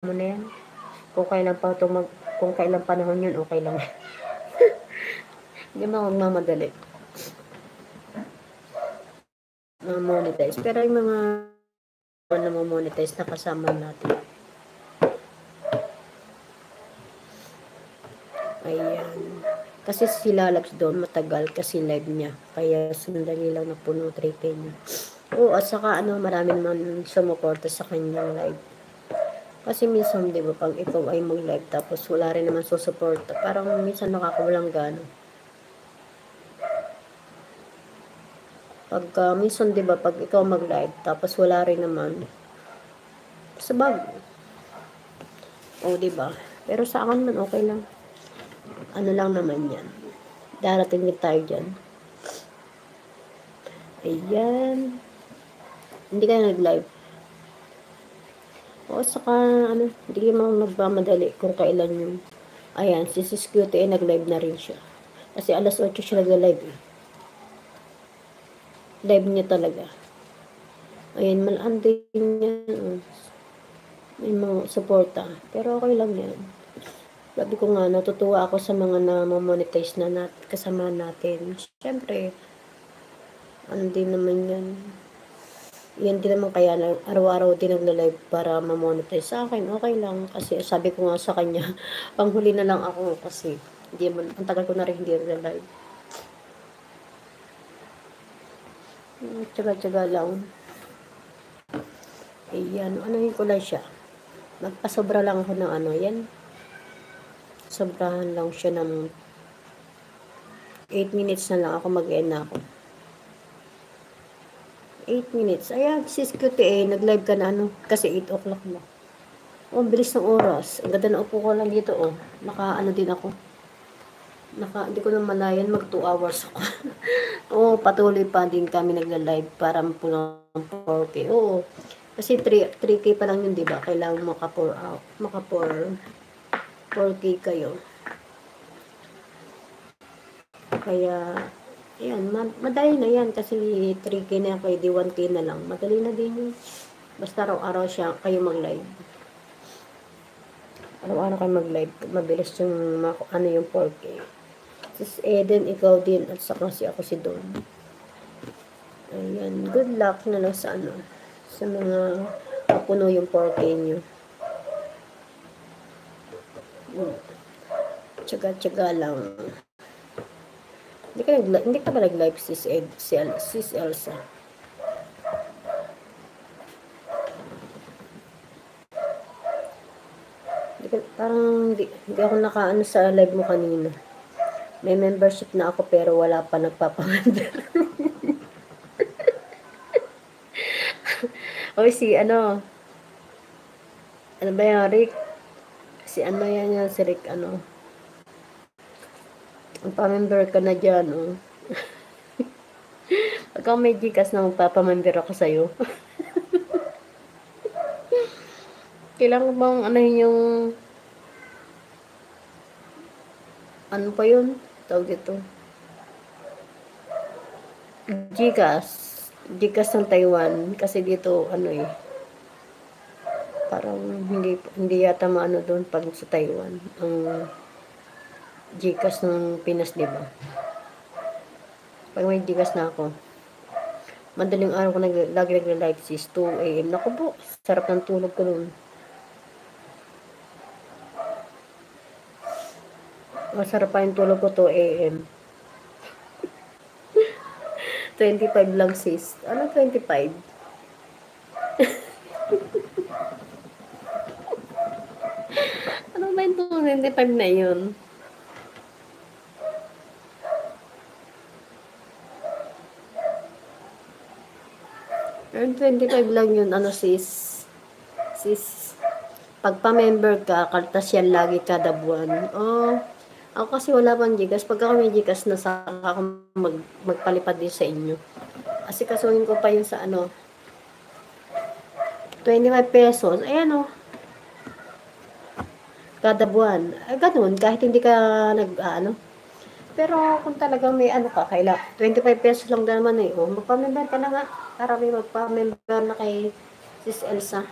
mo na yan. Kung kailan pa ito kung kailan panahon yun, okay lang. Hindi mo magmamadali. Monetize. Pero yung mga na monetize na kasama natin. Ayan. Kasi si Lalax doon matagal kasi live niya. Kaya sandali lang napuno 3K niya. Oo, at saka marami naman sumuporta sa kanyang live. Kasi minsan, di ba, pag ikaw ay mag-live tapos wala rin naman susuporta, parang minsan nakakawalang gana. Pagka, minsan, di ba, pag ikaw mag-live tapos wala rin naman, sabag. O, di ba? Pero sa akin man, okay lang. Ano lang naman yan. Darating din tayo dyan. Ayan. Hindi ka nag-live. O, saka, hindi mo nagmamadali kung kailan yun. Ayan, si Sis Cutie nag-live na rin siya. Kasi alas 8 siya nag-live eh. Live niya talaga. Ayan, malanding niya. May mga suporta. Pero okay lang yan. Sabi ko nga, natutuwa ako sa mga na-monetize na kasama natin. Siyempre, din naman yan. Yan din naman kaya araw-araw din nagla-live para ma-monetize sa akin. Okay lang. Kasi sabi ko nga sa kanya, panghuli na lang ako kasi ang tagal ko na rin hindi nagla-live. Tsaga-tsaga lang. Ayan, anuhin ko lang siya. Magpasobra lang ako ng yan. Sobrahan lang siya ng 8 minutes na lang ako mag-end na ako. 8 minutes. Ayan, sis QTA, nag-live ka na kasi 8 o'clock na. Oh, bilis ng oras. Ang ganda na upo ko lang dito, oh. Din ako. Hindi ko na malayan, mag 2 hours ako. Oo, patuloy pa din kami nagla-live para mapulang 4K. Oo, kasi 3K pa lang yun, di ba? Kailangan maka 4K kayo. Kaya, ayan, madali na yan kasi 3K na yan, kaya di 1K na lang. Madali na din yun. Basta araw-araw kayo mag-live. Araw-araw kayo mag-live. Mabilis yung, yung 4K. Sis Eden, ikaw din, at saka ako si Don. Ayan, good luck na lang sa sa mga mapuno yung 4K nyo. Tsaga-tsaga lang. Hindi ka ba nag-live sis Elsa? Parang hindi ako nakaano sa live mo kanina. May membership na ako pero wala pa nagpapamember. Oy, si ano ba yan, Rick? Si yan si Rick, ang pa-member ka na dyan, oh. Pagka may Gcash na magpapamember ako sa'yo. Kailangan bang yung pa yun? Tawag dito. Gcash ng Taiwan. Kasi dito, parang hindi yata maano doon pag sa Taiwan. Ang Gcash ng Pinas, di ba? Pag may Gcash na ako, madaling araw ko lagi nagla-live sis 2 AM. Naku po, sarap ng tulog ko noon. Masarap pa yung tulog ko 2 AM. 25 lang sis. Ano 25? Ano ba yung 25 na yun? Pero 25 lang yun, sis. Pag pa-member ka, kaltas yan lagi kada buwan. Oh, ako kasi wala pang Gcash. Pag ako may Gcash na saka ako magpalipad din sa inyo. Kasi kasuhin ko pa yun sa 25 pesos. Ayan, oh. Kada buwan. Ganun, kahit hindi ka Pero kung talagang may ka, 25 pesos lang naman eh. Oh, magpa-member ka na nga. Para may magpa-member na kay Sis Elsa.